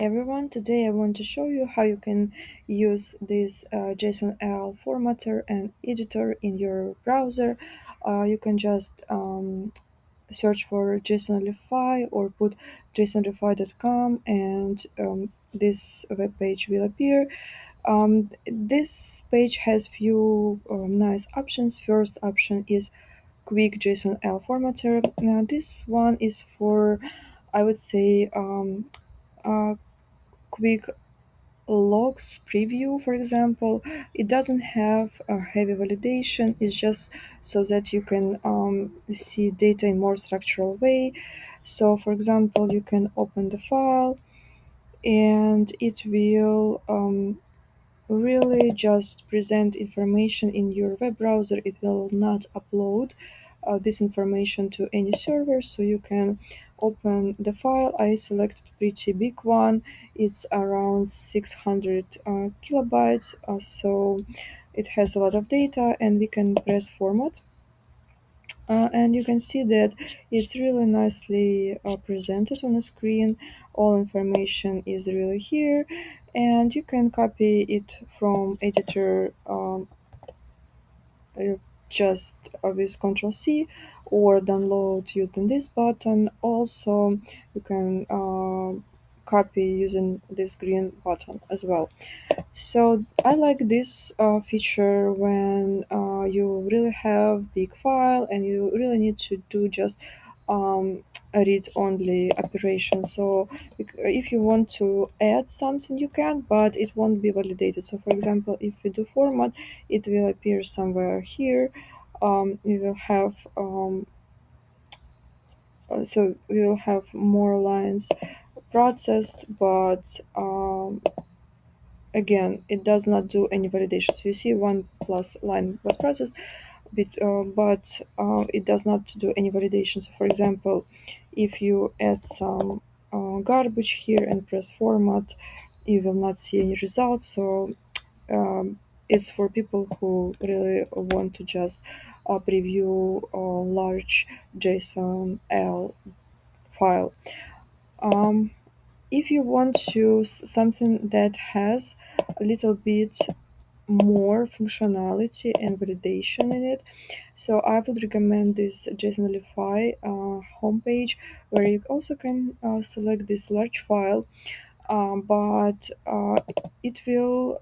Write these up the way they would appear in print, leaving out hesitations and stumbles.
Everyone, today I want to show you how you can use this JSONL formatter and editor in your browser. You can just search for JSONLIFY or put JSONLIFY.com and this web page will appear. This page has few nice options. First option is quick JSONL formatter. Now this one is for, I would say, quick logs preview, for example. It doesn't have a heavy validation. It's just so that you can see data in more structural way. So for example, you can open the file and it will really just present information in your web browser. It will not upload this information to any server, so you can open the file. I selected pretty big one. It's around 600 kilobytes, so it has a lot of data, and we can press format. And you can see that it's really nicely presented on the screen. All information is really here, and you can copy it from editor uh, just with Ctrl C, or download using this button. Also, you can copy using this green button as well. So I like this feature when you really have big file and you really need to do just a read-only operation. So if you want to add something, you can, but it won't be validated. So for example, if we do format, it will appear somewhere here. We will have so we will have more lines processed, but again, it does not do any validation. So you see one plus line was processed, but it does not do any validation. So for example, if you add some garbage here and press format, you will not see any results. So it's for people who really want to just preview a large JSONL file. Um, if you want to use something that has a little bit more functionality and validation in it, so I would recommend this JSONLIFY homepage, where you also can select this large file, but it will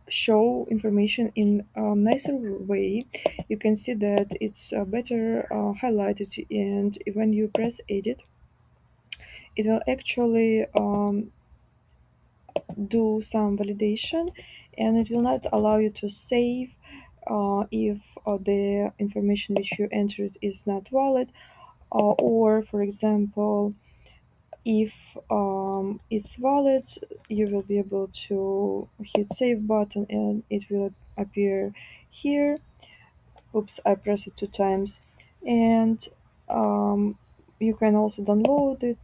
show information in a nicer way. You can see that it's better highlighted, and when you press edit, it will actually do some validation, and it will not allow you to save if the information which you entered is not valid, or for example, if it's valid, you will be able to hit save button and it will appear here. Oops, I pressed it 2 times. And you can also download it